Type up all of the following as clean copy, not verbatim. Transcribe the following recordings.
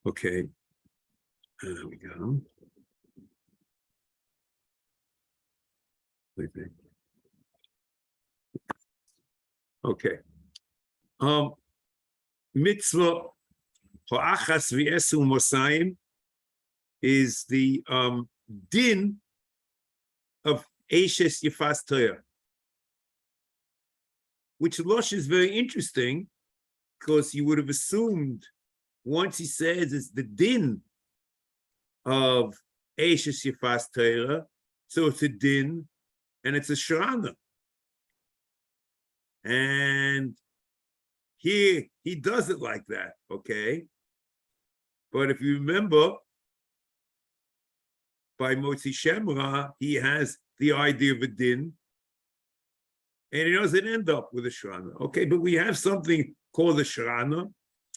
Okay. There we go. Okay. Mitzvah ha'achas v'esu mosayim is the din of Ashes Yefas Toar, which Lush is very interesting because you would have assumed once he says it's the din of Ashes Yefas Toar, so it's a din and it's a shrana. And here he does it like that, okay? But if you remember, by Motzi Shemra, he has the idea of a din, and he doesn't end up with a shrana. Okay, but we have something called a shrana,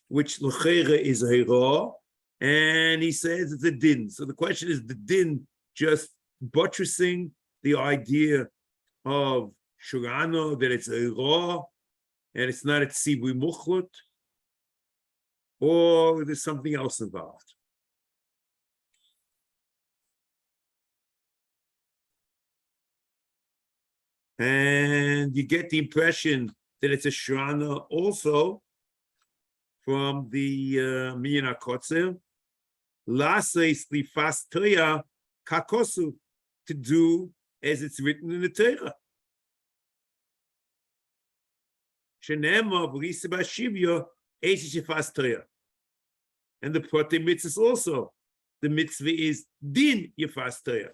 which l'cheira is hira, and he says it's a din. So the question is, the din just buttressing the idea of shrana, that it's a hira, and it's not a tzibui muchlut, or there's something else involved. And you get the impression that it's a shrana also from the Minyan HaKotzer, Laseis lifas Toar kakosu, to do as it's written in the Torah. Shenema v'risa b'ashivya eish yefas Toar. And the Protei Mitzvas also, the mitzvah is din Yefas Toar.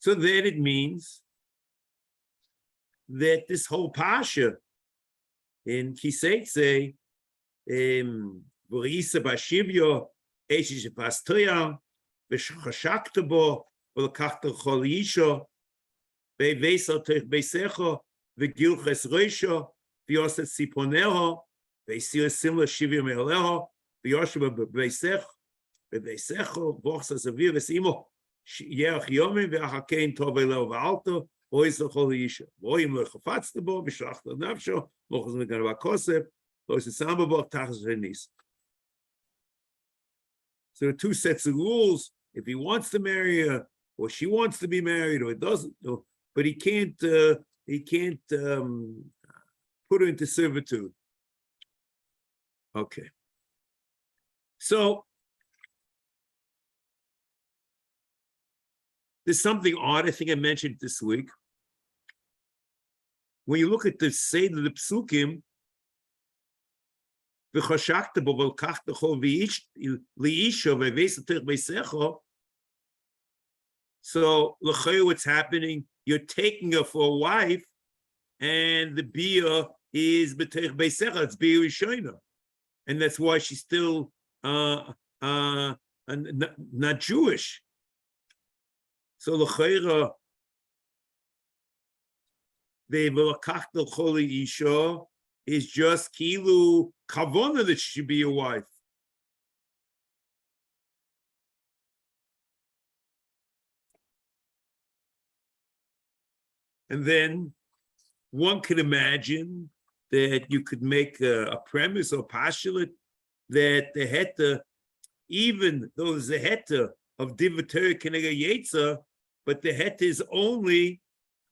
So then it means that this whole pasha in Kiseitze, v'risa b'ashivya eish yefas Toar, v'chashakta bo v'lekachta chol isha, v'veisal teich beisecha, v'gilches roisha, v'yoset siponeha, v'sir simla shivya me'aleha, v'yoshev b'beisech, v'beisecha, v'ochsa zavir v'simo, yerach yomim, v'achakein tov eleo v'alto, v'oisal chol isha, v'oyim lechafatzta bo, v'shlachta nafsho, v'ochaz me'ganav ha'kosef, v'oisal samba bo, tachas v'nis. So there are two sets of rules. If he wants to marry her, or she wants to be married, or it doesn't, but he can't put her into servitude. Okay. So there's something odd, I think I mentioned this week. When you look at the Seder, the Psukim, so what's happening, you're taking her for a wife, and the bia is b'teich beisecha, it's bia rishona, and that's why she's still not Jewish. So l'chayra, the v'lakachta choli isha is just kilu kavona that she should be your wife. And then one could imagine that you could make a premise or postulate that the heta, even though there's a heta of divater kenega yetza, but the heta is only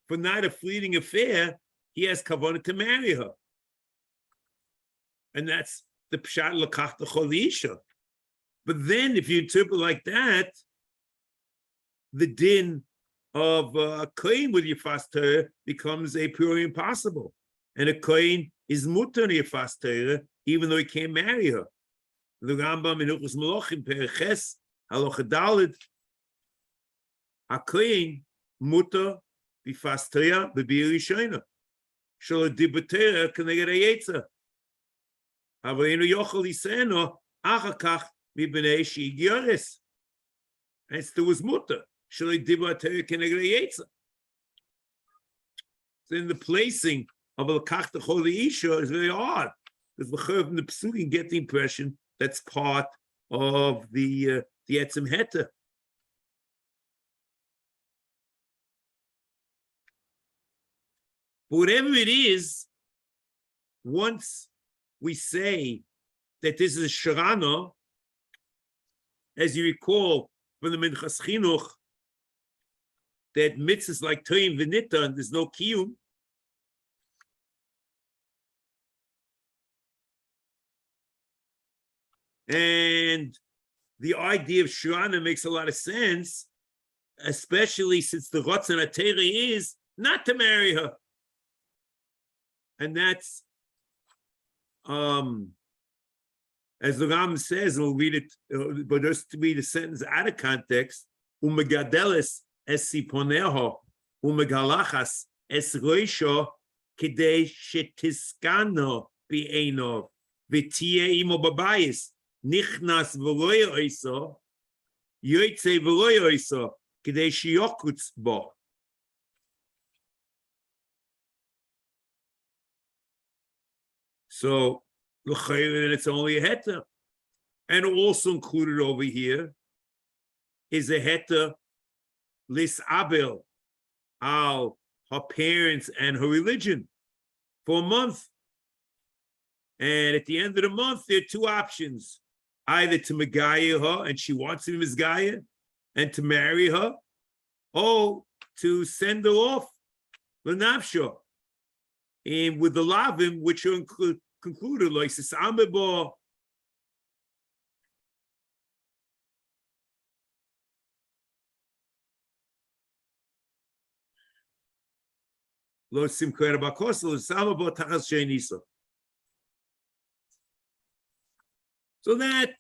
for not a fleeting affair, he has kavanah to marry her. And that's the pshat l'kachta chol isha. But then if you interpret like that, the din of a kohen with Yefas Toar becomes a priori impossible. And a kohen is mutar Yefas Toar, even though he can't marry her. The Rambam in Hilchos Malachim, Pereches, Halacha Daled, a kohen mutar Yefas Toar b'bir rishona. Shelo dibater keneged hayetza. Aveinu yochel iseno achar kach mibnei she'igyores. And still was mutar. So in the placing of a Lakachta Choli Isha is very odd, because the Chav and the Psukim get the impression that's part of the Etzem Heta. But whatever it is, once we say that this is a Sharana, as you recall from the Minchas Chinuch, that mitzvahs like Toim V'nita, and there's no Kiyum, and the idea of Sharana makes a lot of sense, especially since the Ratzon HaTeirah is not to marry her. And that's, as the Ram says, and we'll read it, but just to read a sentence out of context, Umegadelis es siponeho, umegalachas es roisho, kidei shetiskano bi'enov, v'tiye imo babayis, nichnas v'loy oiso, yoytze v'loy oiso, kidei shiyokutz bo. So, it's only a heta. And also included over here is a heta lis abel al her parents and her religion for a month. And at the end of the month, there are two options: either to megaya her, and she wants to be mizgaya, and to marry her, or to send her off l'nafsho, and with the lavim, which are concluded like Sisambebo. Lo simkher bakos lo Sisambebo tachas sheinisa. So that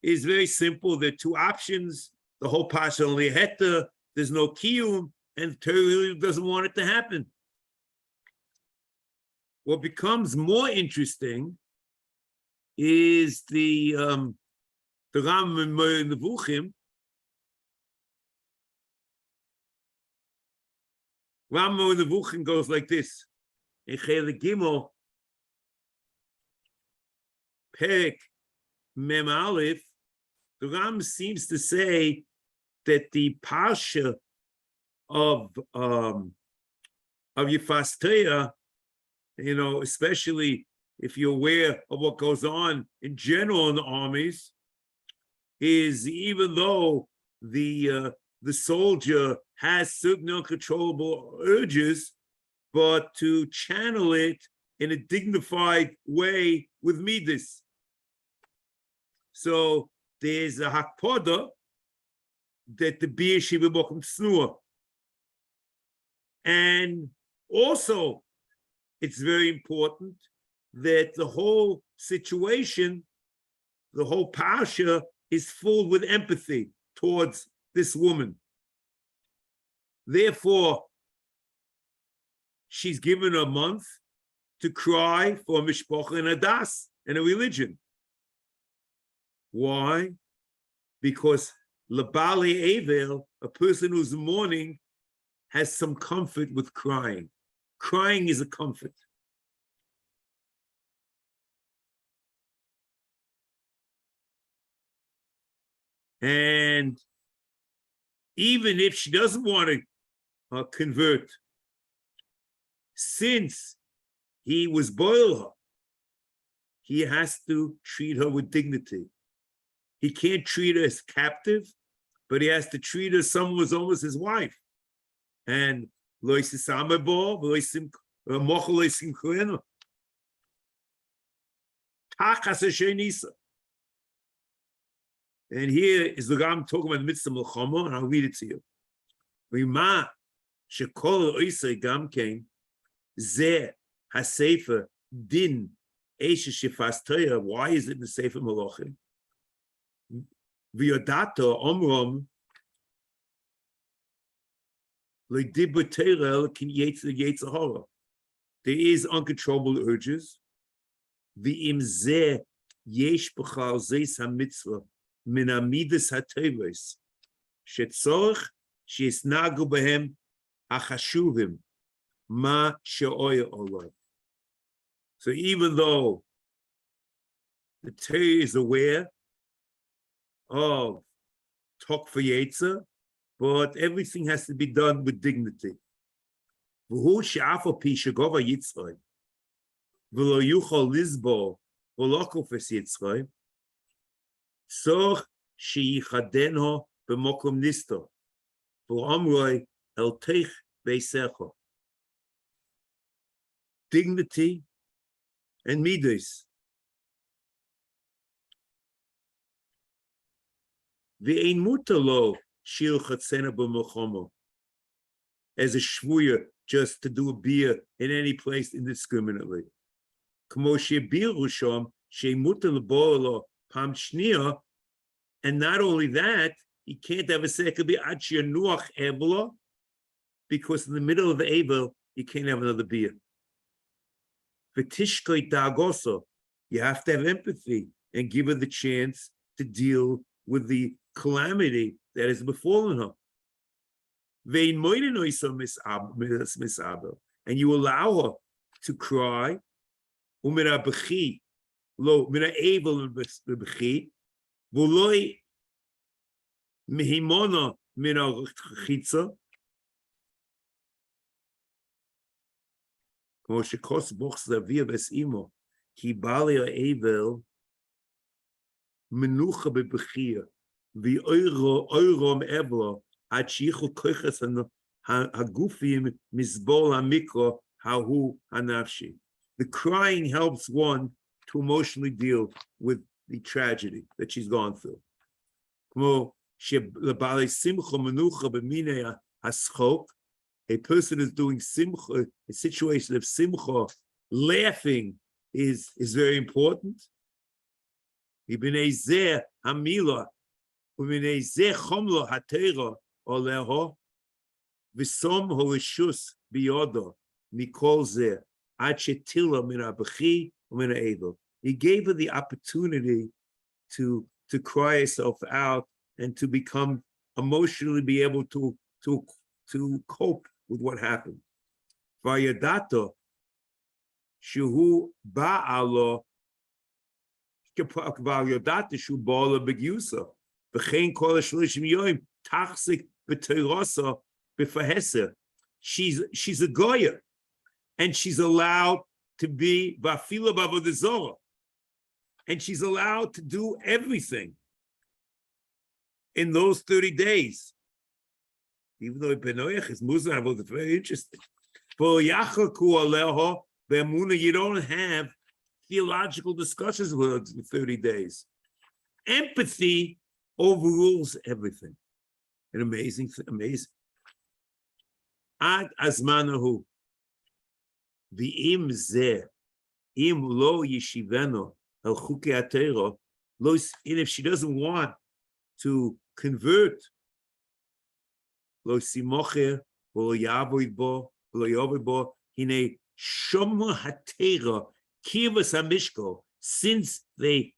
is very simple. There are two options. The whole pasha only heta. There's no kiyum, and Torah really doesn't want it to happen. What becomes more interesting is the Ram and Nevuchim. Ram and Nevuchim goes like this: Echel Gimel, Perek Mem Aleph. The Ram seems to say that the parsha of Yefas Toar, you know, especially if you're aware of what goes on in general in the armies, is even though the soldier has certain uncontrollable urges, but to channel it in a dignified way with midas. So there's a hakpoda that the bir shiva bokum snua, and also it's very important that the whole situation, the whole parsha, is full with empathy towards this woman. Therefore, she's given a month to cry for mishpocha and adas and a religion. Why? Because labali avel, a person who's mourning, has some comfort with crying. Crying is a comfort. And even if she doesn't want to convert, since he was boil her, he has to treat her with dignity. He can't treat her as captive, but he has to treat her as someone who's almost his wife. And and here is the Ram talking about the mitzvah melchama, and I'll read it to you. Rima shekol oisei gam kein ze hasefer din eshe shefas Toar. Why is it in the Sefer Malachim? V'yodato omrom there is uncontrollable urges. V'im ze yesh b'chal zeis HaMitzvah min hamidas hateves shetzorach sheisnagu behem achashuvim ma she'oya olad. So even though the Torah is aware of tok for Yetzer, but everything has to be done with dignity. והוא שאף על פי שגובה יצחק, ולא יוכל לסבול, ולא כופס יצחק, צורך שיחדנו במקום נסתר, ואומרוי אל תך ביסך. Dignity and midas. Ve'ein mutar lo shir chatzena b'melchama, as a shvuya, just to do a beer in any place indiscriminately. Kmo she'bir rusham she'mutar lebo lo pam shniya, and not only that, he can't have a second beer ad she'nuach evela, because in the middle of the Abel, you can't have another beer. V'tishkoi dagoso, you have to have empathy and give her the chance to deal with the calamity that has befallen her. And you allow her to cry. כמו שכוס בוכס לאביה ואימו, כי בעלי האבל מנוחה בבכיר, ואוירו מאבלו, עד שיכול כוחס הגופים מסבול המיקרו, ההוא הנפשי. The crying helps one to emotionally deal with the tragedy that she's gone through. כמו שלבעלי שמחה מנוחה במיני השחוק, a person is doing simcha, a situation of simcha, laughing is very important. Ibnei zeh hamila, ubnei zeh chomlo hatera oleho, v'som holishus biyodo mikol zeh ad shetila min habechi u'min ha'evel. He gave her the opportunity to cry herself out and to become emotionally be able to cope with what happened. Vayadato shuhu ba'alo vayadato shu ba'ala begiusa v'chein kol ha'shlishim yoim tachzik b'teirasa b'faheser. She's a goya, and she's allowed to be va'fila b'avodah zorah, and she's allowed to do everything in those 30 days. Even though Benoach is Muslim, it's very interesting. For Yachaku Aleho, Bemuna, you don't have theological discussions with her in 30 days. Empathy overrules everything. An amazing. Ad Azmanahu, V'im Zeh, Im Lo Yeshiveno, El Chuki Atero, and if she doesn't want to convert, Lo simocher, lo yavoid bo, lo yovoid bo, hine shomer hatera, kivas hamishko, since they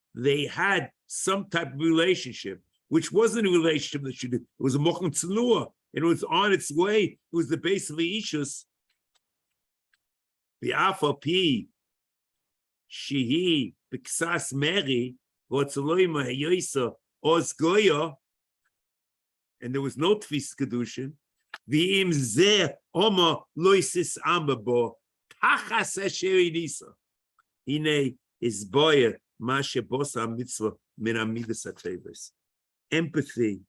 had some type of relationship, which wasn't a relationship that she did, it was a mocham tzlua, and it was on its way, it was the base of the ishus. The afapi, shehi, b'ksas meri, v'otzaloima heyoisa, oz goya, and there was no tfis kedushin. V'im zeh oma loisis amabo tachas asheri nisa. Hine is boyer mashe bosa mitzvah min amidas hateves. Empathy,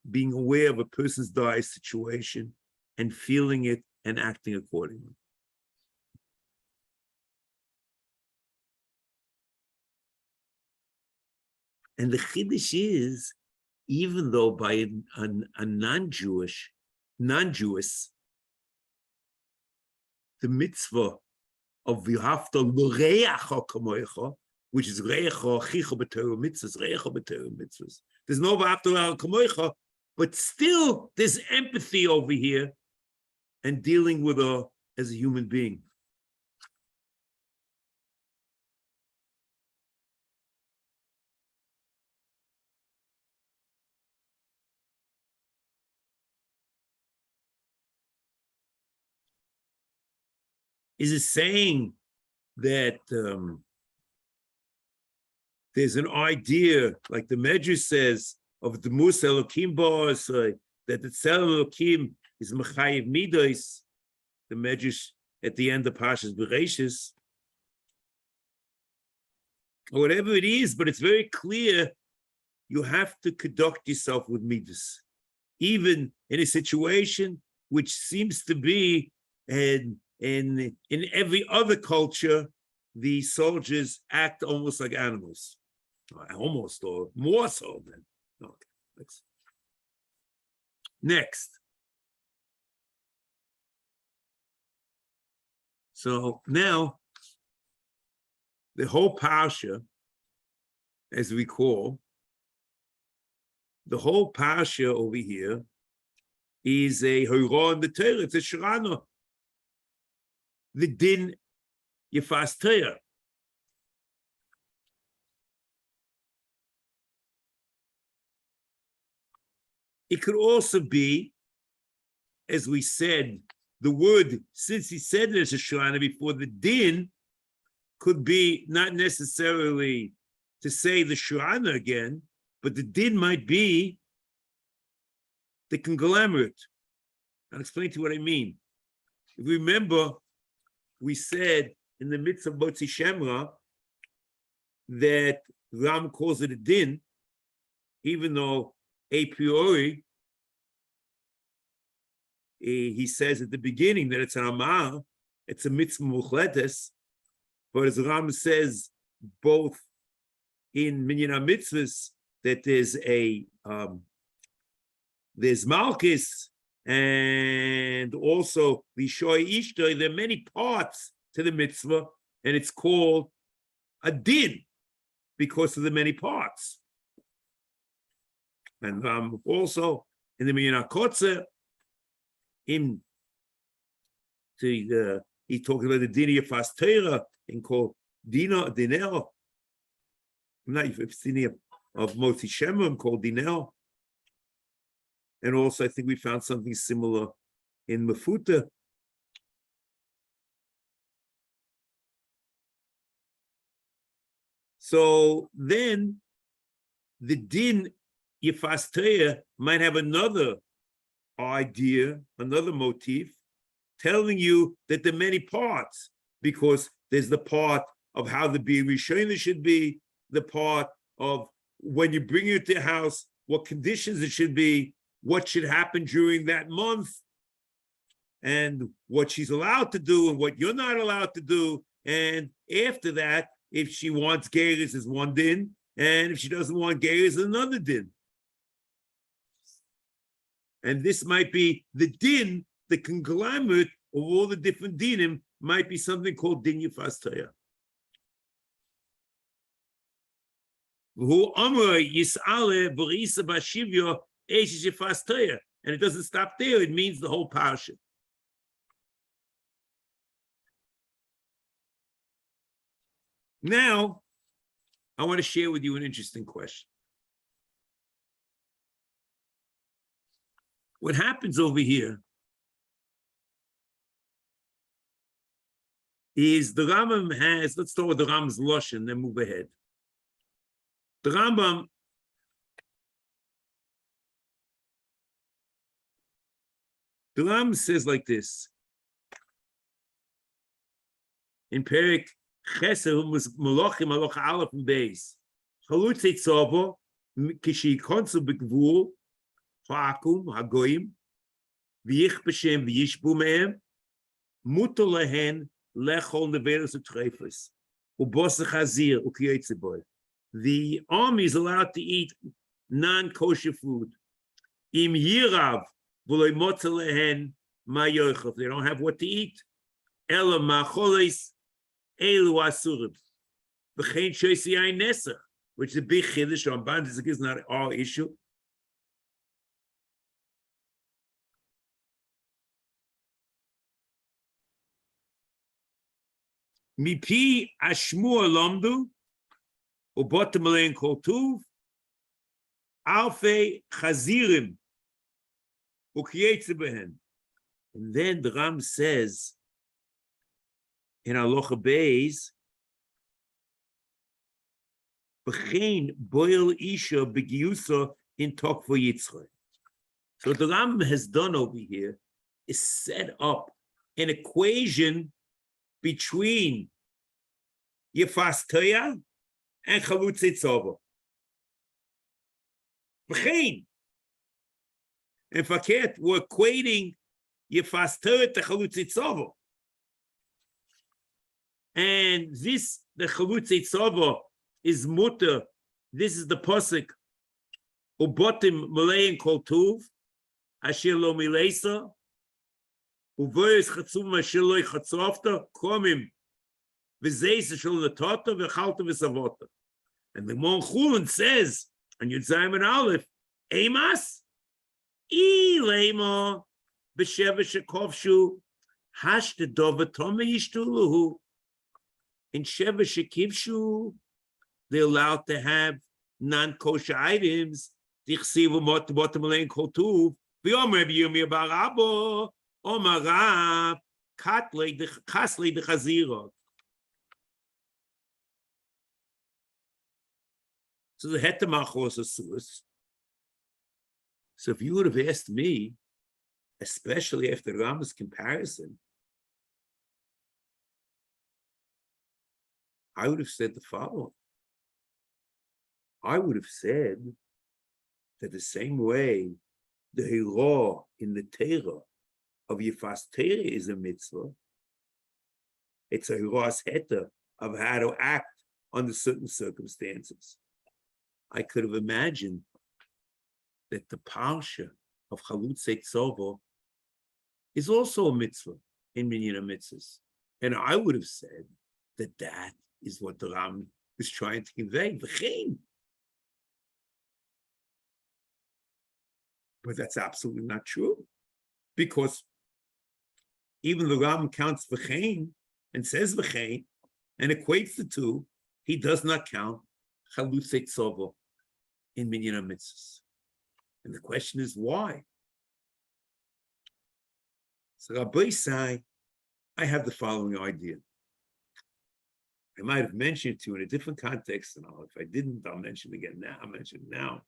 being aware of a person's dire situation and feeling it and acting accordingly. And the chiddush is, even though by a non-Jewish, the mitzvah of v'hafta l'reacha kamoicha, which is reacha chicha b'torah mitzvahs, reacha b'torah mitzvahs. There's no v'hafta l'reacha kamoicha, but still there's empathy over here and dealing with her as a human being. Is it saying that there's an idea, like the Medrash says, of the Mus Elokim Ba'aseh, that the Tzelem Elokim is Mechayiv Midos, the Medrash at the end of Parshas Bereshis, or whatever it is, but it's very clear you have to conduct yourself with midas, even in a situation which seems to be in every other culture, the soldiers act almost like animals, almost, or more so than. Okay, next. So now, the whole parsha, as we call, the whole parsha over here is a Horah in the Torah. It's a Shirana. The din Yefas Torah. It could also be, as we said, the word, since he said there's a Shirana before, the din could be not necessarily to say the Shirana again, but the din might be the conglomerate. I'll explain to you what I mean. If you remember, we said in the Mitzvah Botzi Shemra that Ram calls it a din, even though a priori he says at the beginning that it's an amar, it's a mitzvah muchletes, but as Ram says both in Minyan HaMitzvos that there's Malchus and also the Shoy Ishtoi, there are many parts to the mitzvah, and it's called a din because of the many parts. And also in the Minyan HaKotzer, he's talking about the din of Yefas Torah and called Dinel. Not Yefas of Motzi Shemra called Dinel. And also, I think we found something similar in Mefuta. So then, the din Yefas Torah might have another idea, another motif, telling you that there are many parts, because there's the part of how the Bir Rishonah should be, the part of when you bring it to the house, what conditions it should be, what should happen during that month, and what she's allowed to do and what you're not allowed to do. And after that, if she wants geirus is one din, and if she doesn't want geirus is another din. And this might be the din, the conglomerate of all the different dinim, might be something called din Yefas Torah. And it doesn't stop there, it means the whole parsha. Now, I want to share with you an interesting question. What happens over here is the Rambam has, let's start with the Rambam's Lashon, then move ahead. The Rambam says like this. In Perik Chesed was Malachim Malach Aleph and Beis. Chalutzei Tzavo Kishi Konsul B'Gvul Ha'akum Hagoyim V'yich B'Shem V'yishbu Mehem Mutar Lehen Lechol Neveros U'Treifos U'Bosach Hazir U'Kiyotze Boy. The army is allowed to eat non-kosher food. Im Yirav V'Loi Motza Lehen Ma Yochov. They don't have what to eat. Ela Ma'choles Elu Asurim. V'chein Shoysi Yain Nesach, which is a big chiddush. Ramban is not our issue. Mipi Ashmua Lomdu Ubotem Alein Kol Tuv Alfei Chazirim Ukiyetze Behen. And then the Ram says in Halacha Beis, B'chein boil isha b'giyusa in tokvo yitzchak. So what the Rambam has done over here is set up an equation between Yefas Toar and Chalutz Tzova. And verkehrt, we're equating Yefas Toar to Chalutz Tzova. And this, the Chalutz Tzova, is mutter. This is the pasuk. Ubotim malein kol tuv, asher lo milesa, uvoyes chatzum asher lo chatzofta, komim v'zeis asher lo tata v'chalta v'savota. And the Mon Chulin says, and Yud Zayin and Aleph, Emas, lema b'sheva shekovshu, hashte dova tome yishtuluhu. In Sheva shekivshu, they're allowed to have non-kosher items. Dichsivu mot botem alein kol tuv. V'yomer b'yumi barabo, omarav, kasle dechazirot. So the hetemach was a source. So if you would have asked me, especially after Rambam's comparison, I would have said the following. I would have said that the same way the Hira in the Torah of Yefas Torah is a mitzvah, it's a Hira's heta of how to act under certain circumstances. I could have imagined that the parsha of Chalutz Tzova is also a mitzvah in Minyan HaMitzvos. And I would have said that that is what the Ram is trying to convey. But that's absolutely not true. Because even the Ram counts v'chein and says v'chein and equates the two, he does not count Chalutz Tzova in Minyan HaMitzvos. And the question is why? So Rabbi say, I have the following idea. I might have mentioned it to you in a different context, and if I didn't, I'll mention it again now. I'll mention it now.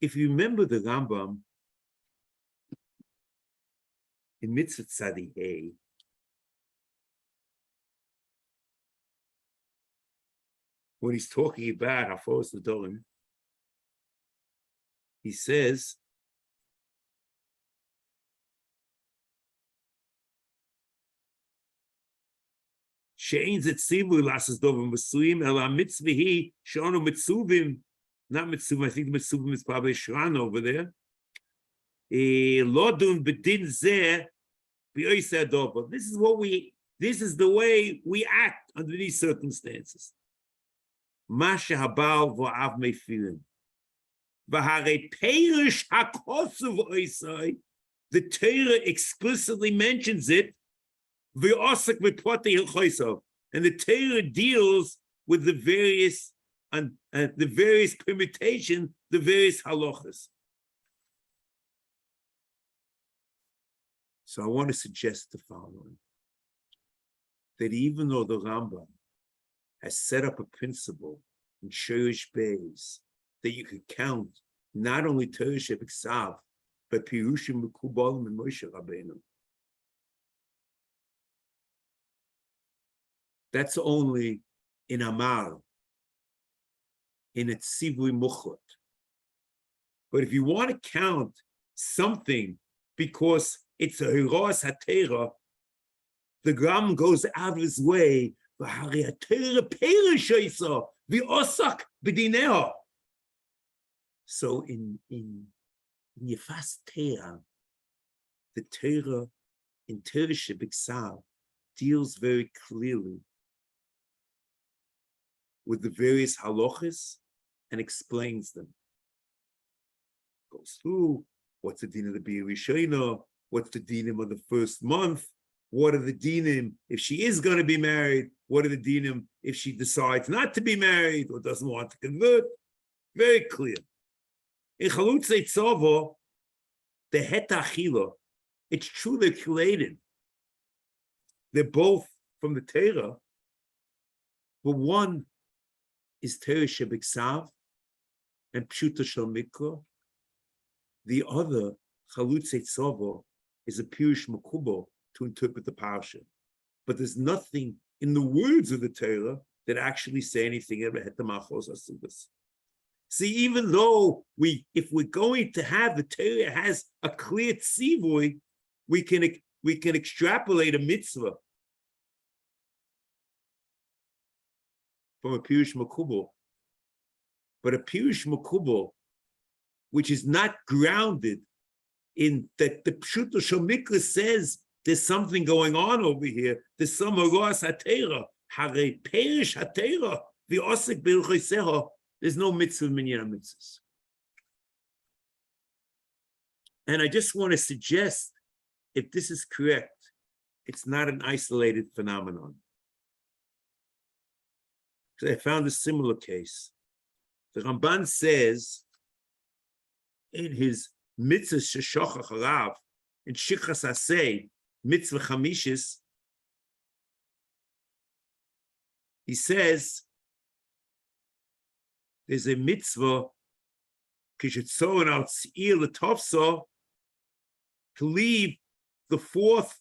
If you remember the Rambam in Mitzvah Tzadikei, when he's talking about Hafos L'Dorim, he says, She'ein zetzivu lasses dovim v'suim ela mitzvahi she'onu mitzuvim, not mitzuvim, I think mitzuvim is probably shran over there. Lodun b'din zeh b'yoyse adova. This is the way we act under these circumstances. Masha habal v'av mefilim. V'harei perish hakosu v'oisai. The Torah explicitly mentions it. And the Torah deals with the various permutation, the various halachas. So I want to suggest the following: that even though the Rambam has set up a principle in Shurish Beis that you could count not only Torah Shebiksav, but Pirushim Mekubalim and Moshe Rabbeinu. That's only in Amar, in a Tzivui Muchot. But if you want to count something because it's a Hiras HaTeira, the Gram goes out of his way. So in Yefas Torah, the Torah in Torah Shebiksav deals very clearly with the various halachas and explains them. Goes through what's the din of the B'ir Rishona, what's the dinim of the first month, what are the dinim if she is going to be married, what are the dinim if she decides not to be married or doesn't want to convert. Very clear. In Chalutz Tzova, the Het Achila, it's true they're related. They're both from the Torah, but one is Torah Shebiksav and Pshuta Shel Mikra, The other, Chalutze Tzova, is a Pirush Makubal to interpret the Parsha. But there's nothing in the words of the Torah that actually say anything about Het Machos Asubas. See, even though if we're going to have the Torah has a clear tzivoy, we can extrapolate a mitzvah from a Pirush Makubal. But a Pirush Makubal, which is not grounded in that the Pshuto Shomikra says there's something going on over here. There's some Aras HaTeira, Hare Perish HaTeira, the Osek B'Ilchoseha. There's no mitzvah minyan mitzvahs. And I just want to suggest, if this is correct, it's not an isolated phenomenon. Because I found a similar case. The Ramban says in his Mitzvah Sheshochach Harav, in Shichas Aseh, Mitzvah Chamishis, he says there's a mitzvah kishetzoron al tzir l'tovso, to leave the fourth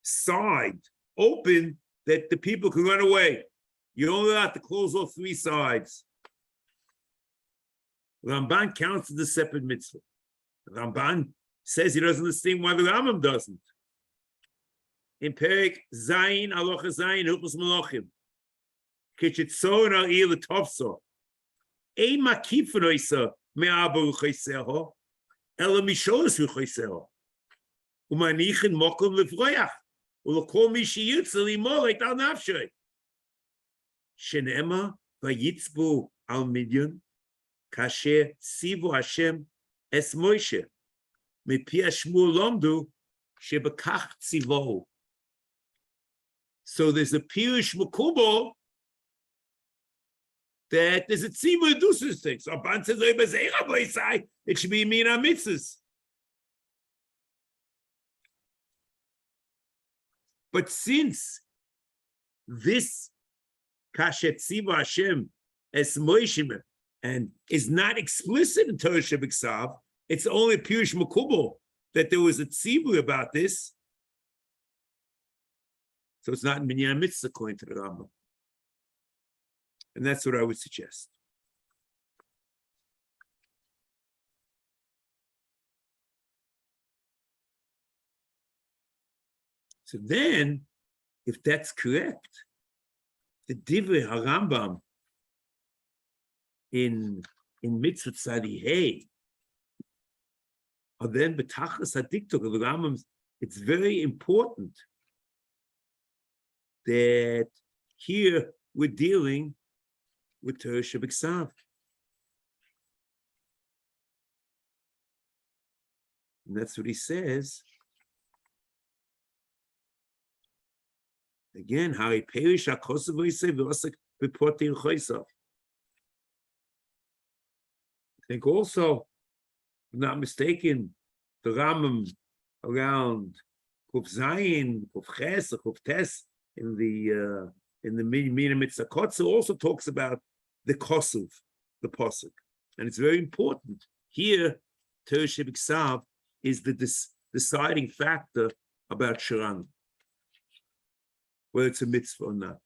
side open that the people can run away. You only have to close all three sides. Ramban counts as a separate mitzvah. Ramban says he doesn't understand why the Rambam doesn't. In Perek Zayin, Alocha Zayin, Hilchos Malachim, Kishetzon al ir l'tovso, ein makifon oisa me'aba u'chayseho, ela misholas u'chayseho, u'manichin mokum lefroyach, u'lakol mi sheyitza limor et al nafshay. Shenema vayitzbu al midyan, kasher tzivu Hashem es Moshe, mepi Shmuel lomdu shebekach tzivohu. So there's a Pirush Makubal that there's a tzivur to do such things. So Ramban says, it should be Mina Mitzvahs. But since this Kashet Tzivu Hashem es Moshe and is not explicit in Torah Shebeksav, it's only Pirush Makubal that there was a tzivur about this. So it's not Minyan Mitzvah according to the Rambam. And that's what I would suggest. So then, if that's correct, the Divrei HaRambam in Mitzvah Tzadihei are then B'tachas HaDiktok of the Rambam. It's very important that here we're dealing with Torah Shebeksav. And that's what he says. Again, how he perish HaKosav Yisei v'osek b'porti Chosav. I think also, if I'm not mistaken, the Rambam around Kuf Zayin, Kuf Ches, Kuf Tes, in the Mina Mitzvah Kotzer also talks about the Kosuv, the Posuk. And it's very important. Here, Torah Shebeksav is the deciding factor about Sharan, whether it's a mitzvah or not.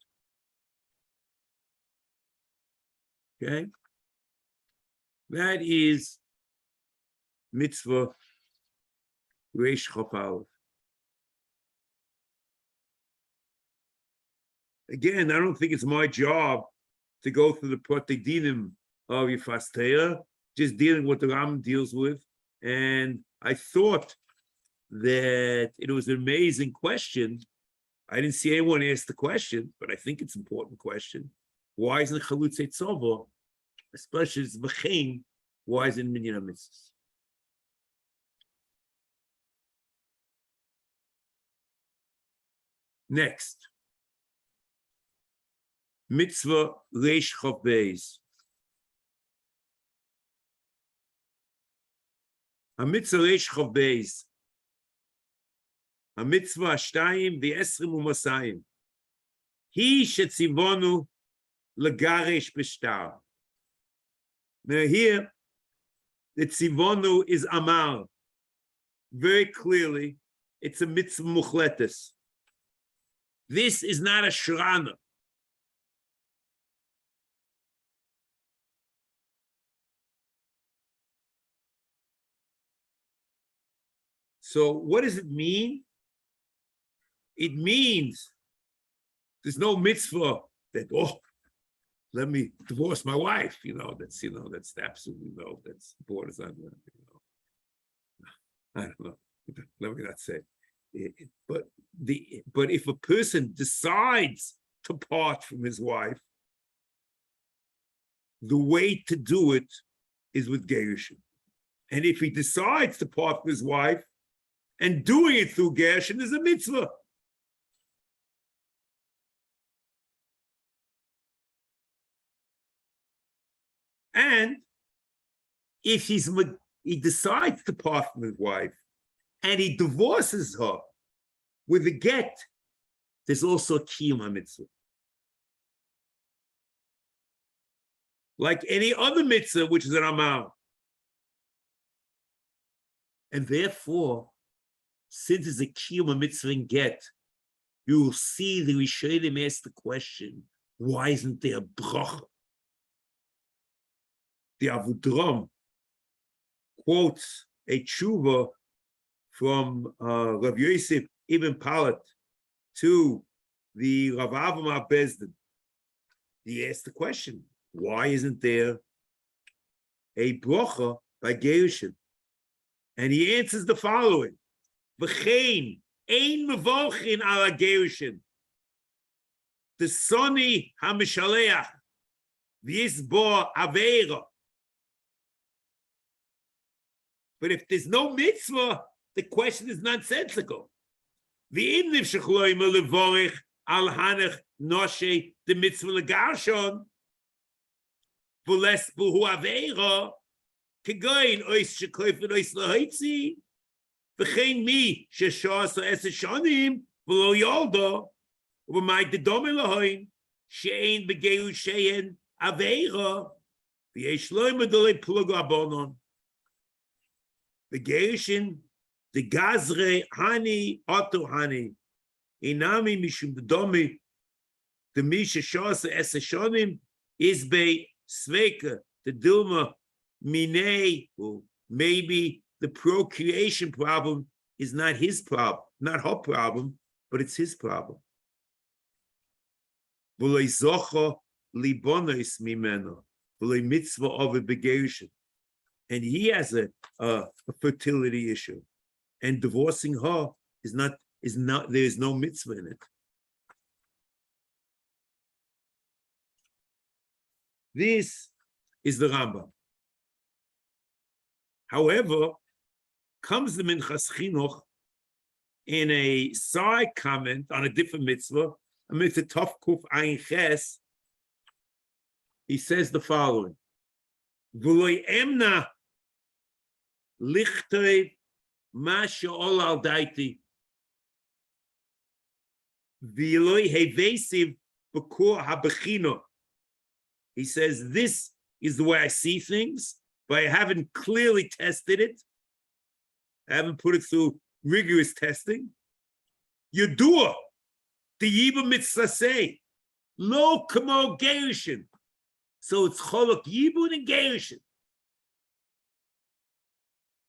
Okay? That is mitzvah Reish Chaf Aleph. Again, I don't think it's my job to go through the Protei Dinim of Yefas Torah, just dealing with what the Rambam deals with. And I thought that it was an amazing question. I didn't see anyone ask the question, but I think it's an important question. Why isn't Chalutze Tzova, especially as V'chein, why isn't Minyan Mitzvahs? Next. Mitzvah Reish Chaf Beis. A mitzvah Reish Chaf Beis. A mitzvah Ashtayim v'Esrim u'Masayim. He shetzivonu legaresh b'shtar. Now here, the tzivonu is amal. Very clearly, it's a mitzvah muchletes. This is not a shrana. So what does it mean? It means there's no mitzvah that, oh, let me divorce my wife. That's absolutely no, that's borders on, I don't know. Let me not say it. But if a person decides to part from his wife, the way to do it is with gerushin. And if he decides to part from his wife, and doing it through gerushin is a mitzvah. And if he decides to part from his wife and he divorces her with a get, there's also a kiyum mitzvah. Like any other mitzvah, which is an amal. And therefore, since it's a kiyum mitzvah and get, you will see the Rishonim ask the question, why isn't there a bracha? The Avudraham quotes a tshuva from Rav Yosef Ibn Palat to the Rav Avram Bezdin. He asked the question, why isn't there a bracha by gerushin? And he answers the following: V'chein ein mevorchin ala gerushin, the soni hamishaleach v'yisbo aveira. But if there's no mitzvah, the question is nonsensical. The imniv shechloim levorich al hanech noshe the mitzvah legarshon v'les buhu aveira kegoin ois shekoyfen ois lehoitzi v'chein mi sheshas Aseh shanim v'lo yolda v'may dedome lehoin she'ein begeu she'en aveira v'yesh loim adolei plug abonon. The gerushin, the gazre hani oto hani, inami mishum domi, the misha shasa eseshonim is be sveka the dilma mine. Maybe the procreation problem is not his problem, not her problem, but it's his problem. V'loi zocha libonos mimeno, v'loi mitzvah of a begerushin. And he has a fertility issue, and divorcing her is not. There is no mitzvah in it. This is the Rambam. However, comes the Minchas Chinuch in a side comment on a different mitzvah, a mitzvah Tov Kuf Ayin Ches. He says the following: V'loi emna lichtoi ma she'ol al daiti v'loi hevesiv b'kur habechino. He says, this is the way I see things, but I haven't clearly tested it. I haven't put it through rigorous testing. Yedua, the yiba mitzvah say, lo kamo gerushin. So it's cholok yibun and gerushin.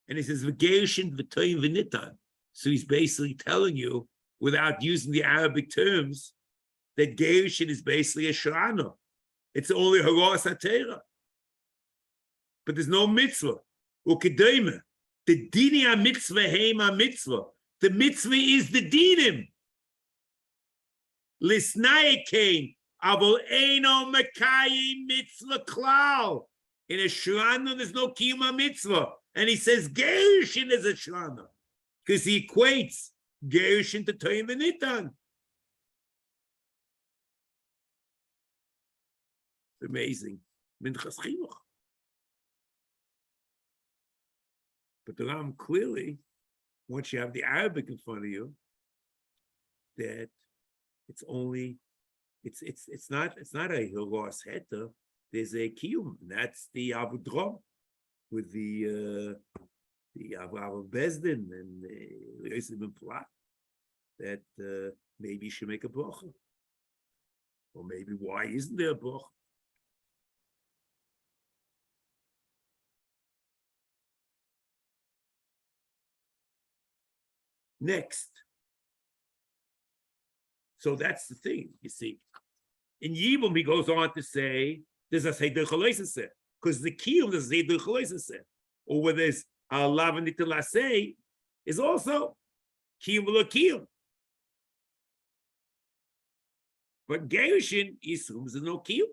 And he says, v'gerushin v'toyim v'nitan. So he's basically telling you, without using the Arabic terms, that gerushin is basically a shrana. It's only haras hatera. But there's no mitzvah. Ukedema. The dini ha-mitzvah heim ha-mitzvah. The mitzvah is the dinim. Lisnai came. Avol eino mekayim mitzvah klal. In a shrana, there's no kiyum mitzvah. And he says gerushin is a shrana, because he equates gerushin to toyim v'nitan. It's amazing. Minchas Chinuch. But the Ram clearly, once you have the Arabic in front of you, that it's only, it's not a hilas heta, there's a kiyum. That's the avudrom with the Avraham Bezdin and Yosef ben Plat, that maybe you should make a bracha. Or maybe why isn't there a bracha? Next. So that's the thing, you see. In Yibum, he goes on to say, there's a Seder Chalaisaseh, because the kiyum is Seder Chalaisaseh. Or where there's a Lavanita Laseh, is also kiyum v'lo kiyum. But Gerushin assumes there's no kiyum.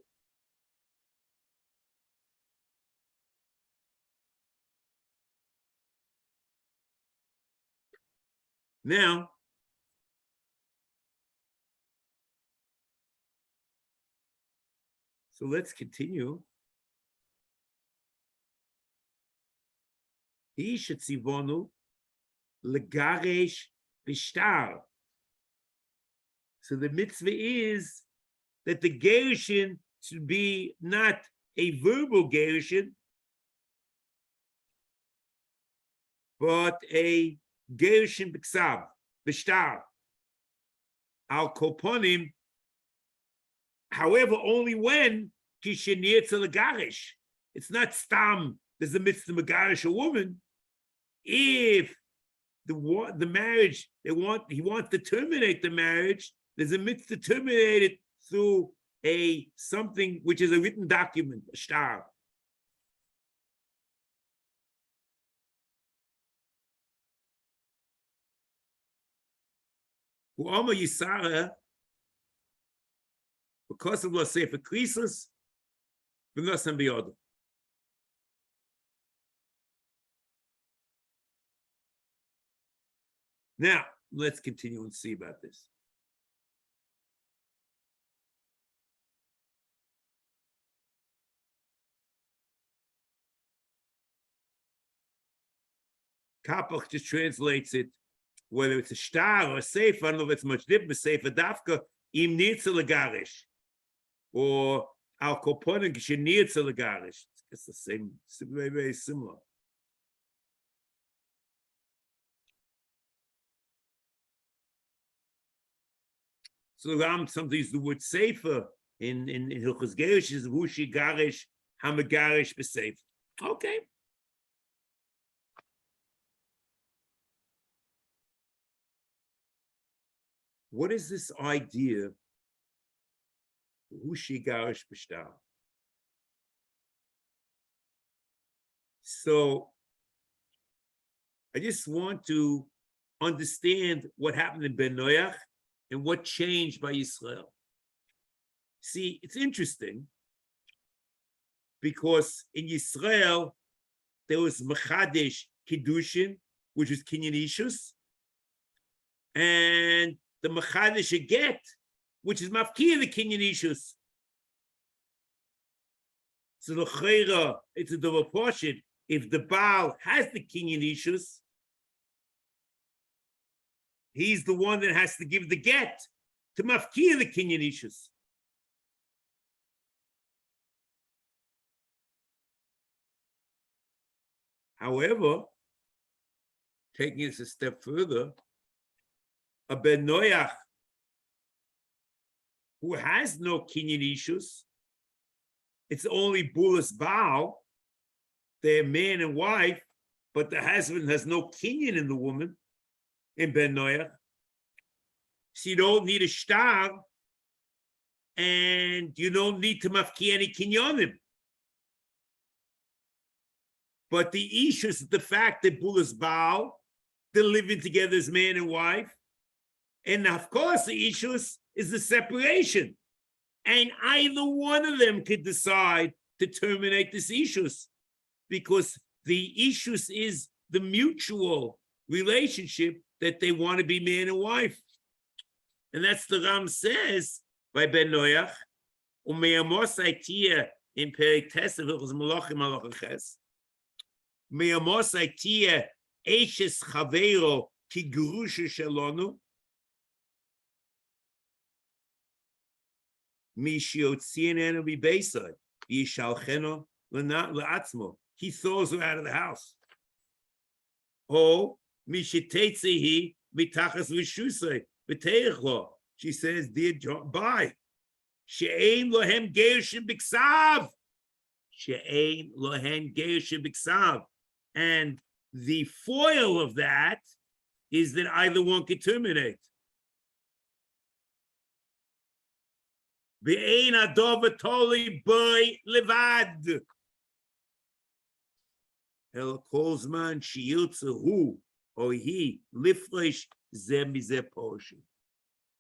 Now, so let's continue. He should see vonu legaresh bishtar. So the mitzvah is that the gerushin should be not a verbal gerushin, but a gerushin b'ksav, b'shtar, al koponim. However, only when kishenir to legarish. It's not stam. There's a mitzvah to megarish a woman. If the marriage he wants to terminate the marriage, there's a mitzvah to terminate it through something which is a written document, a shtar. U'ama Yisara, because of the Sefer Krisus, v'nosam b'yodo. Now, let's continue and see about this. Kapach just translates it, whether it's a shtar or a sefer, I don't know if it's much different, sefer dafka, im nirtze legarish, or al koponim kishe nirtze legarish. It's the same, very, very similar. So the Ram sometimes uses the word sefer in Hilchos Gerish is Hushi Garish, Hamagarish b'sefer. Okay. What is this idea? Hushi Garish b'shtar. So I just want to understand what happened in Ben Noach and what changed by Yisrael. See, it's interesting because in Yisrael there was Mechadesh Kiddushin, which was Kinyan Ishus, and the Mechadesh Get, which is Mafkia the Kinyan Ishus. So the Chayra, it's a double portion. If the Baal has the Kinyan Ishus, he's the one that has to give the get to Mafkia the Kinyan Ishus. However, taking this a step further, a Ben Noach who has no Kinyan Ishus, it's only Bulas Baal, they're man and wife, but the husband has no Kinyan in the woman, in Ben Noach. So you don't need a shtar, and you don't need to mafki any kinyonim. But the ishus is the fact that Bulas Baal, they're living together as man and wife. And of course, the ishus is the separation. And either one of them could decide to terminate this ishus, because the ishus is the mutual relationship that they want to be man and wife. And that's the Ram says by Ben Noach, Umeamosai tia in Perik Tesef, it was Malachim Malachaches. Meamosai tia Eishes Chaveiro ki Gurusha Shalonu. Mishiotzien Enu Beisai. Yishalcheno le'atzmo. He throws her out of the house. Oh, mishitetzehi mitachas v'shusay v'teichlo. She says, dear John, bye. She'ein lohem geirshim b'ksav. She'ein lohem geirshim b'ksav. And the foil of that is that either one can terminate. Ve'ein adov v'toli boy levad. El kol zman sheyirtze hu or he lifresh zeh mizeh portion.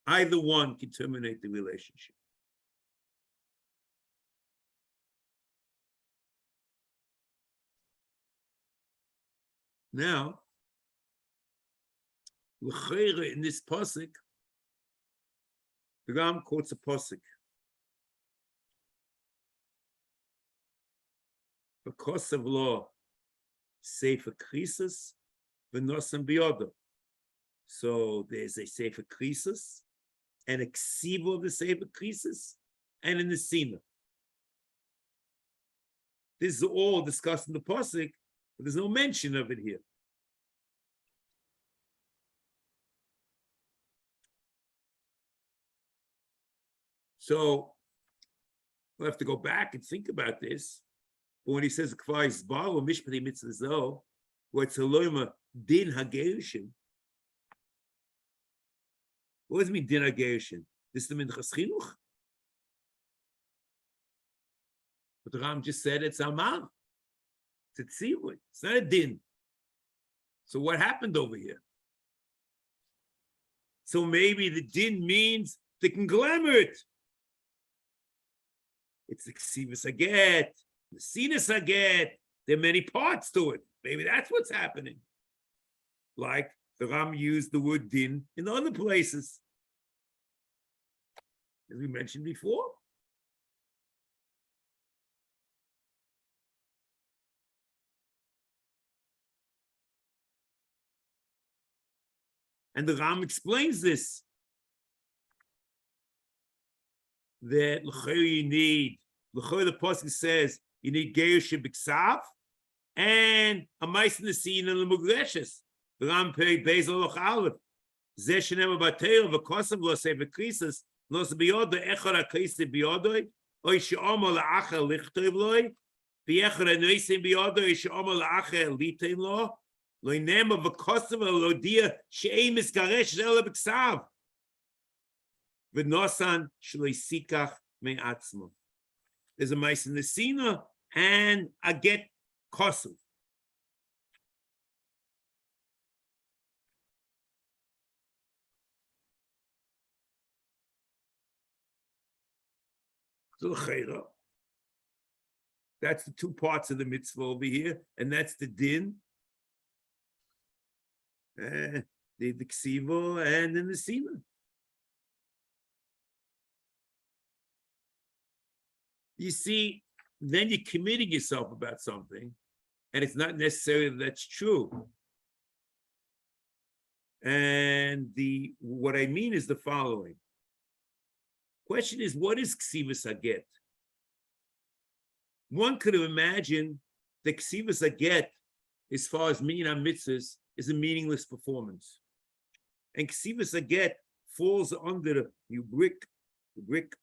Either one can terminate the relationship. Now, in this pasuk, the Ram quotes a pasuk. Because of law, Sefer krisis, v'nosam biyodo. So there's a Sefer krisis, and a ksiva of the Sefer krisis, and in the Sina. This is all discussed in the pasuk, but there's no mention of it here. So we'll have to go back and think about this. But when he says Kvar Yisbar or Mishpatei Mitzvah, where it's Elohim Din HaGerushim, what does it mean Din HaGerushim? This is the Minchas Chinuch? But the Ram just said it's Amal. It's a tzivui. It's not a din. So what happened over here? So maybe the din means the conglomerate. It's the ksivus aget, the sinus aget. There are many parts to it. Maybe that's what's happening. Like the Ram used the word din in other places, as we mentioned before. And the Ram explains this, that you need, the pasuk says, you need Gerushim b'ksav and a mice in the scene and the mugreshes. The Ram pei bezel loch aleph. Zeh shenem abateir v'kosav lo sefer krisis lo se biyodo echor ha-krisis biyodoi oy she'omo la'acher lichtov loi v'echor ha-noisim biyodo oy she'omo la'acher litem lo. There's a mice in the Sina and a get kosev. That's the two parts of the mitzvah over here, and that's the din. The ksivo and then the sina. You see, then you're committing yourself about something, and it's not necessarily that's true. And what I mean is the following. Question is, what is ksivus aget? One could have imagined the ksivus aget, as far as minyan mitzvahs, is a meaningless performance. And ksivus aget falls under the rubric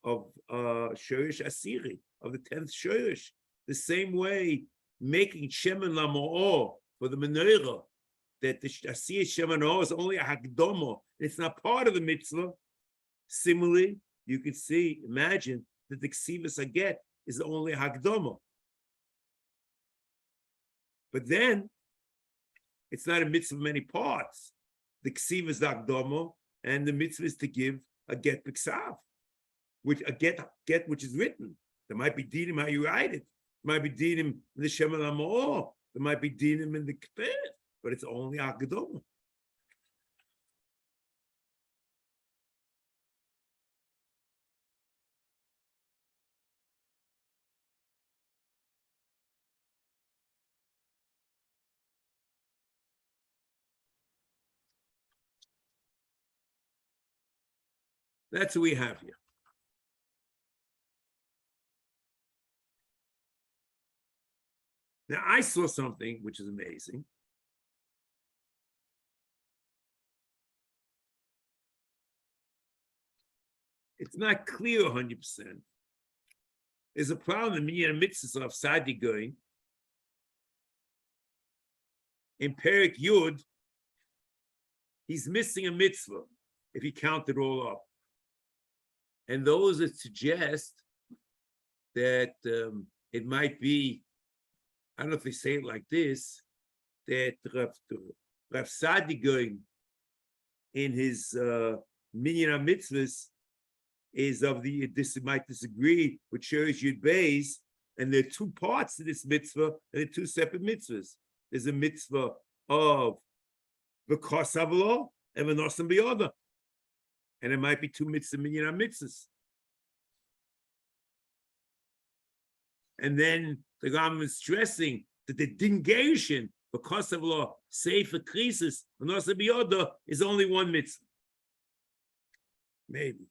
of Shorish Asiri, of the 10th Shorish. The same way, making Shemen Lamo'or for the menorah, that the Asir Shemen Lamo'or is only a Hakdomo, it's not part of the mitzvah. Similarly, you could imagine that the ksivus aget is only a Hakdomo. But then, it's not a mitzvah of many parts. The ksiv is the akdomo, and the mitzvah is to give a get b'ksav, which a get which is written. There might be dinim how you write it. There might be dinim in the Shemen Lamo'or. There might be dinim in the k'peh, but it's only akdomo. That's what we have here. Now, I saw something which is amazing. It's not clear 100%. There's a problem in Mitzvahs of Sadi going. In Perek Yud, he's missing a mitzvah if you count it all up. And those that suggest that it might be, I don't know if they say it like this, that Rav Sadi going in his Minyan Mitzvahs is of the, this might disagree with Shurish Yud Beis, and there are two parts to this mitzvah, and there are two separate mitzvahs. There's a mitzvah of the Kosavlo and the Nosam B'yoda. And it might be two mitzvah Minyan Mitzvahs. And then the government is stressing that the dingation for Kosavlo, Sefer Krisis, and Nosam B'yoda is only one mitzvah. Maybe.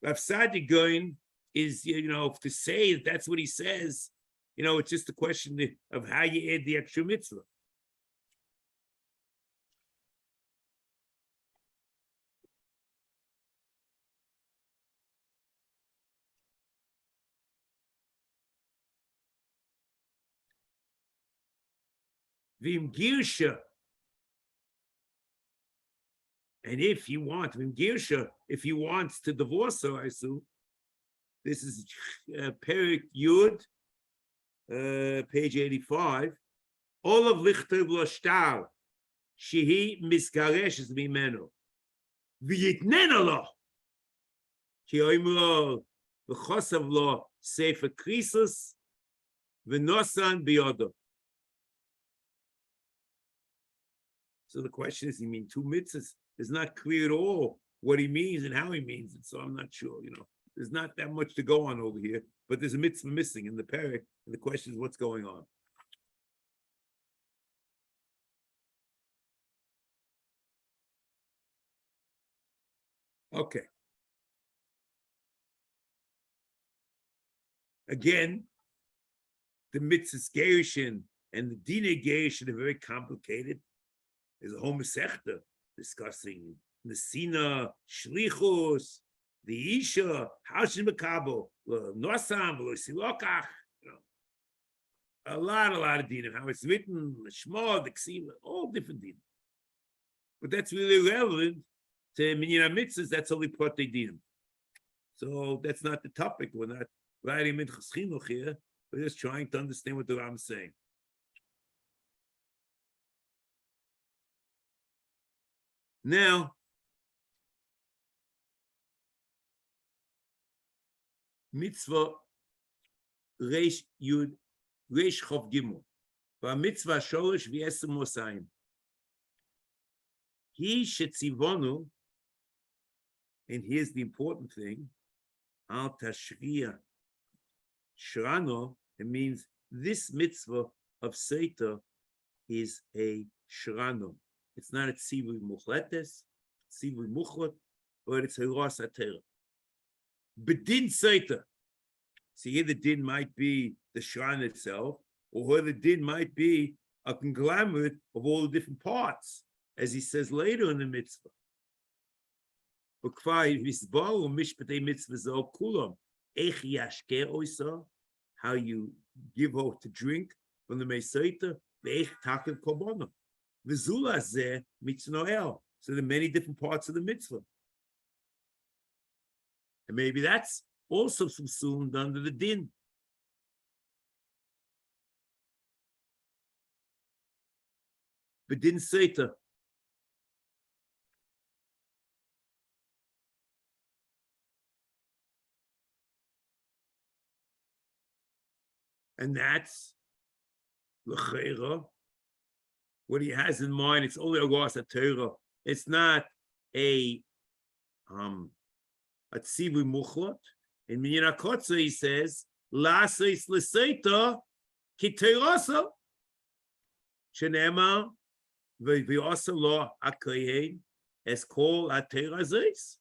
Rav Sadi going is, to say that that's what he says, it's just a question of how you add the extra mitzvah. Vim Girsha. And if you want, Vim Girsha, if he wants to divorce her, I assume, this is Perek Yud, page 85. All of Lichter V'Lashtal, Shehi Miskareshes Mimeno. V'yitnena lo. Ki oimro v'chosav lo Sefer Krisus v'nosan b'yodo. So the question is, he mean two mitzvahs? It's not clear at all what he means and how he means it, so I'm not sure, There's not that much to go on over here, but there's a mitzvah missing in the perek, and the question is what's going on. Okay. Again, the mitzvahs gerushin and the dina gerushin are very complicated. There's a whole Masechta discussing Nesina, Shlichus, the Isha, Hashim Makabo, Nosam, Silokach, a lot of dinim, how it's written, the Shema, the Ksima, all different dinim. But that's really relevant to Minyan Mitzvahs, that's only Protei dinim. So that's not the topic. We're not writing Minchas Chinuch here. We're just trying to understand what the Ram is saying. Now, mitzvah reish yud reish chov gimel. Mitzvah sholosh v'esem mosayim. He shetzivonu, and here's the important thing, al tashriya shrano, it means this mitzvah of Sotah is a shrano. It's not a tzivui muchletes, tzivui muchlot, but it's a ros atera. Bedin Sotah. So here the din might be the shrine itself, or the din might be a conglomerate of all the different parts, as he says later in the mitzvah. How you give out to drink from the Mesaita, so there are many different parts of the mitzvah. And maybe that's also subsumed under the din. But didn't Sotah. And that's l'cheira. What he has in mind, it's only a ros Torah. It's not a tzivui muchlot. In Minyan HaKotzer he says, "La'asos l'Sotah ki teirasa." Shenema v'yasa lo ha'kohen es kol ha'Torah zeis.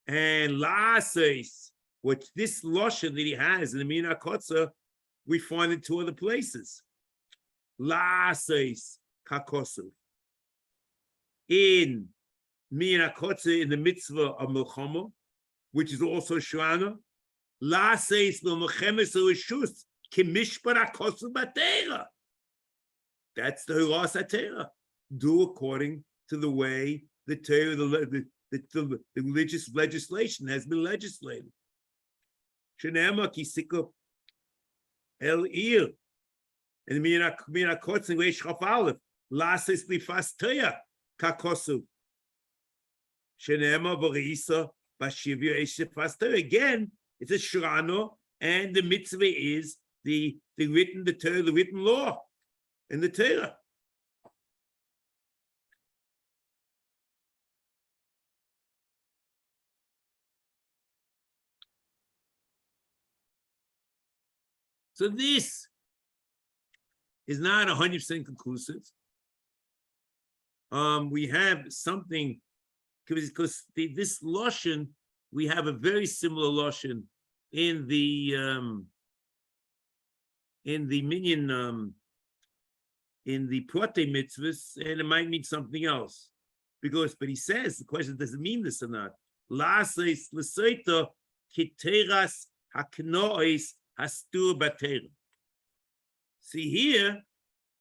And Lases, which this Lashon that he has in the Mina Kotza, we find in two other places. Lases Kakosu. In Mina Kotza, in the mitzvah of Milchama, which is also Shana. Lases Milchemes U'Shus Kimishpar Akosu Batera. That's the Hulas HaTorah. Do according to the way the Torah, the religious legislation has been legislated. Shenema Kisiko El Ir. And Mina Kotzin Reish Chaf Aleph. Lases Lifas Torah Kakosu. Shenema V'Reisa Bashivya Eish Lifas Torah. Again, it's a Shrano, and the mitzvah is the written law in the Torah. So this is not 100% conclusive. We have something, because this Lashon, we have a very similar Lashon in the Minyan, in the Prote Mitzvahs, and it might mean something else. But he says, the question, does it mean this or not? Lases l'Sotah kiteras haknois hastur batera. See here,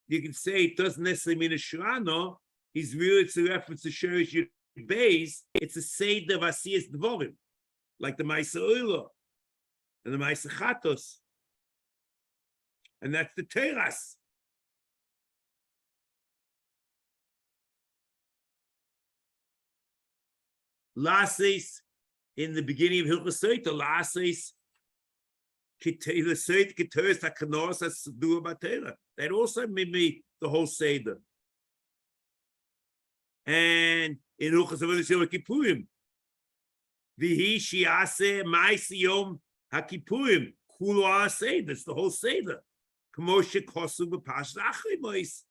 you can say it doesn't necessarily mean a Shurano. It's a reference to Shurish Yud Beis. It's a Seder Vasiyas Dvorim, like the Ma'aseh Oila and the Ma'aseh Chatos. And that's the Teras. Lases, in the beginning of Hilchos Sotah, Lases, that also made me the whole Seder. And in Hilchos Avodas Kippurim, V'hi shi'aseh ma'aseh yom haKippurim kulo ha'Seder. That's the whole Seder. K'mo shekosu b'Parshas Achrei Mos.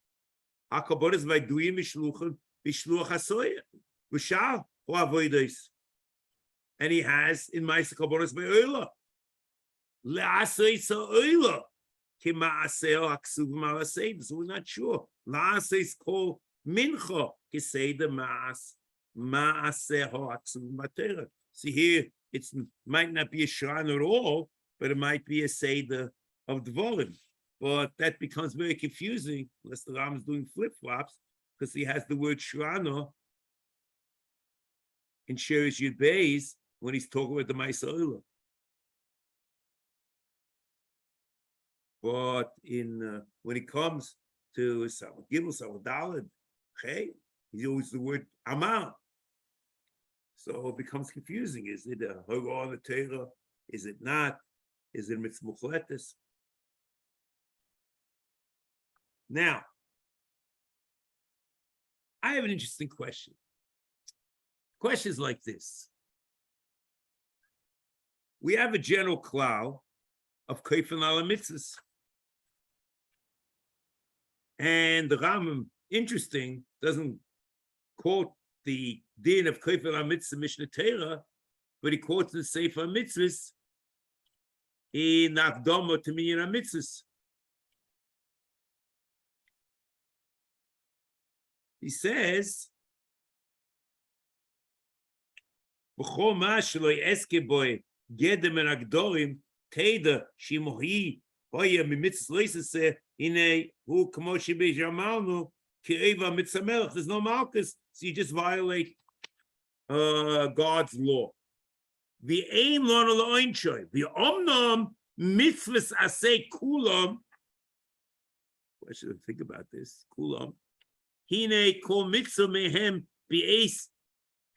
HaKabonos v'Aiduyim v'Shluchim v'Shluach HaSoyer v'Shar ha'Avodos. And he has in Ma'aseh Kabonos v'Oila. Le'aseh sa'Oila k'ma'aseh ha'Ksuvim ha'Seder. So we're not sure. La'aseh is called Mincha k'Seder ma'aseh ha'Ksuvim ha'Torah. See here, it might not be a Shran at all, but it might be a Seder of Dvorim. But that becomes very confusing unless the Ram is doing flip-flops, because he has the word Shrano in Shurish Yud Beis when he's talking about the Ma'aseh Oila. But in when it comes to Gimel Daled, hey, he uses the word Amal. So it becomes confusing. Is it a Hora on the Torah? Is it not? Is it Mitzvah Muchletes? Now, I have an interesting question. Questions like this. We have a general cloud of Kofin ala Mitzvos. And the Rambam, interesting, doesn't quote the din of Kofin ala Mitzvah Mishnah Torah, but he quotes the Sefer Mitzvos in Akdama to Minyan Mitzvos. He says, "B'chol ma shelo yeske boy gedem en agdorim teda shimohi hoya mimitzvos leisese ine hu kamo shebe jamalnu ki'eva mitzamelech." There's no malchus, so you just violate God's law. The aim lon lo'oinchoy the omnam mitzvahs aseh kulam. I should think about this. Kulam. Hine kol mitzvah mehem be'es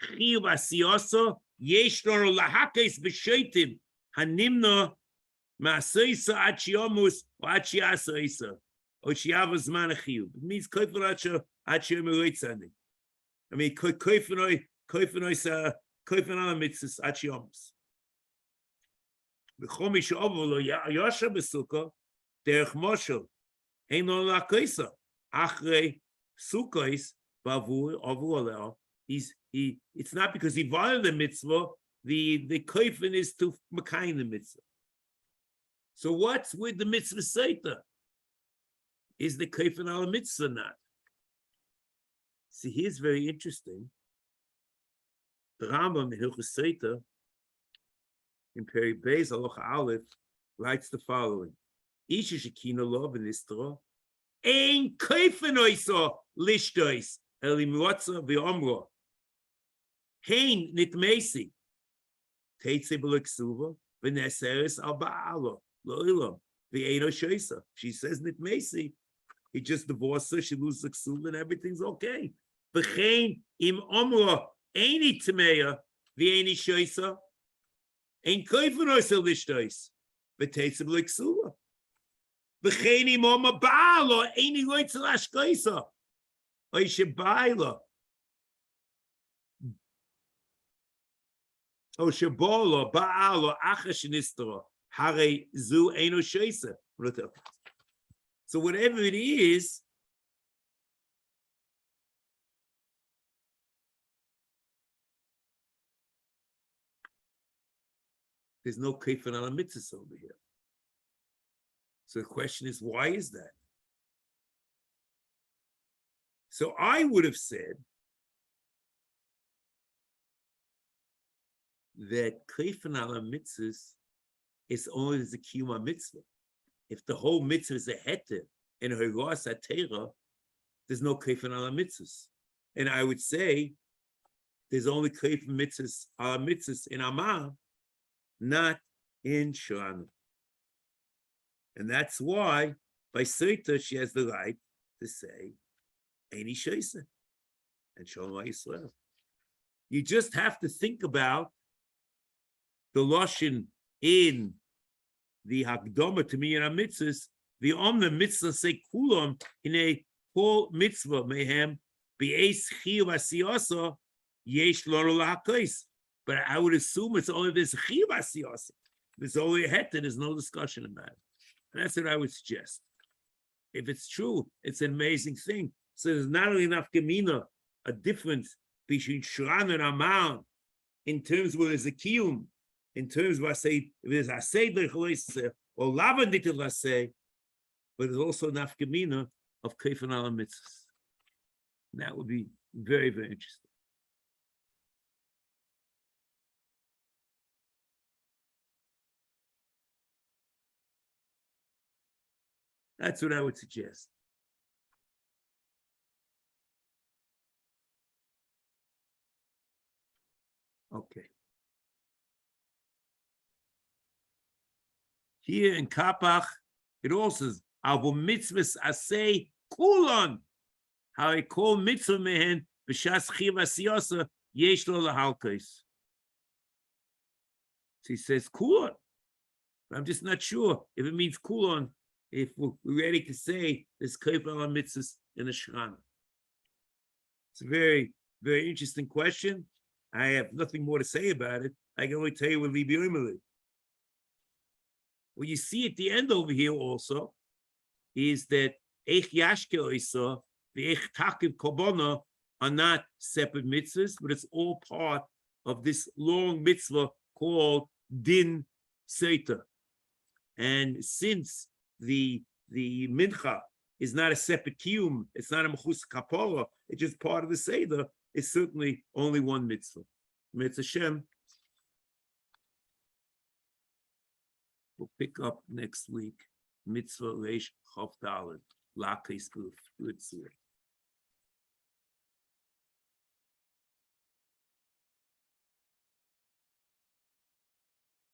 chiyuv asiyoso yesh lanu lahakes b'sheitim hanimna ma'aseisa ad shiyamus or ad shiyaseisa or shiyavas zman chiyuv. It means koifin ad shiyamu. I mean koifin ala mitzvahs ad shiyamus. V'chol mishavu lo yasha b'sukkah derech moshel ein lo lakeisa achrei Sukkos bavur avur. It's not because he violated the mitzvah, the kofen is to makayin the mitzvah. So what's with the mitzvah Sotah? Is the kofen al mitzvah not? See, here's very interesting. The Rambam in Hilchos Sotah in Peri Beis Halacha Aleph writes the following: Isha shekina lo v'nistra ein kofen oisa lishtois elim rotza v'omro hein nitmesi teitze b'leksuva v'neseres al ba'alo lo'ilam v'eino shoisa. She says nitmesi. He just divorced her. She loses the ksuva and everything's okay. V'chein im omro eini tmeya v'eini shoisa ein kofen oisa lishtois v'teitze b'leksuva. V'cheini mama ba'alo eini loitzel ashkoisa oishe ba'alo o shebolo ba'alo achash nistro hare zu eino shoisa. So whatever it is, there's no kefan on a mitzvah over here. So the question is, why is that? So I would have said that kefan ala mitzvahs is only the kiyuma mitzvah. If the whole mitzvah is a heter and her loss at Torah, there's no kefan ala mitzvahs. And I would say there's only kefan mitzvahs ala mitzvahs in Amah, not in Shana. And that's why by Sotah she has the right to say Eini Shoisa and Shalom Yisrael. You just have to think about the Lashon in the Hakdama to me and mitzvahs. The Omna mitzvah say Kulam in a whole mitzvah mehem be'es chiyuv asiyasa yesh loro lahakos. But I would assume it's only this chiyuv asiyasa. There's only a het, there's no discussion about it. And that's what I would suggest. If it's true, it's an amazing thing. So there's not only enough gemina, a difference between Shran and Amal in terms where there's a kiyum, in terms of I say, if there's Aseh or Lavan Ditil Aseh, but there's also enough gemina of Kefan ala mitzvahs. That would be very, very interesting. That's what I would suggest. Okay. Here in Kapach, it also says, Abu Mitzvas Aseh Kulon. How I call mitzvah mehen b'shas chiv asiyasa yesh lo lahalkos. So he says kulon. But I'm just not sure if it means kulon, if we're ready to say there's kefan ala mitzvahs in the Shulchan. It's a very, very interesting question. I have nothing more to say about it. I can only tell you what Libi Oimeli. What you see at the end over here also is that Eich Yashke Oisa, the Eich Takiv Kobona are not separate mitzvahs, but it's all part of this long mitzvah called Din Sotah. And since the mincha is not a separate kiyum, it's not a mechus kapara, it's just part of the seder, it's certainly only one mitzvah. Mitzvah Shem. We'll pick up next week. Mitzvah Reish Chof Daled. Lakis Guf. Good.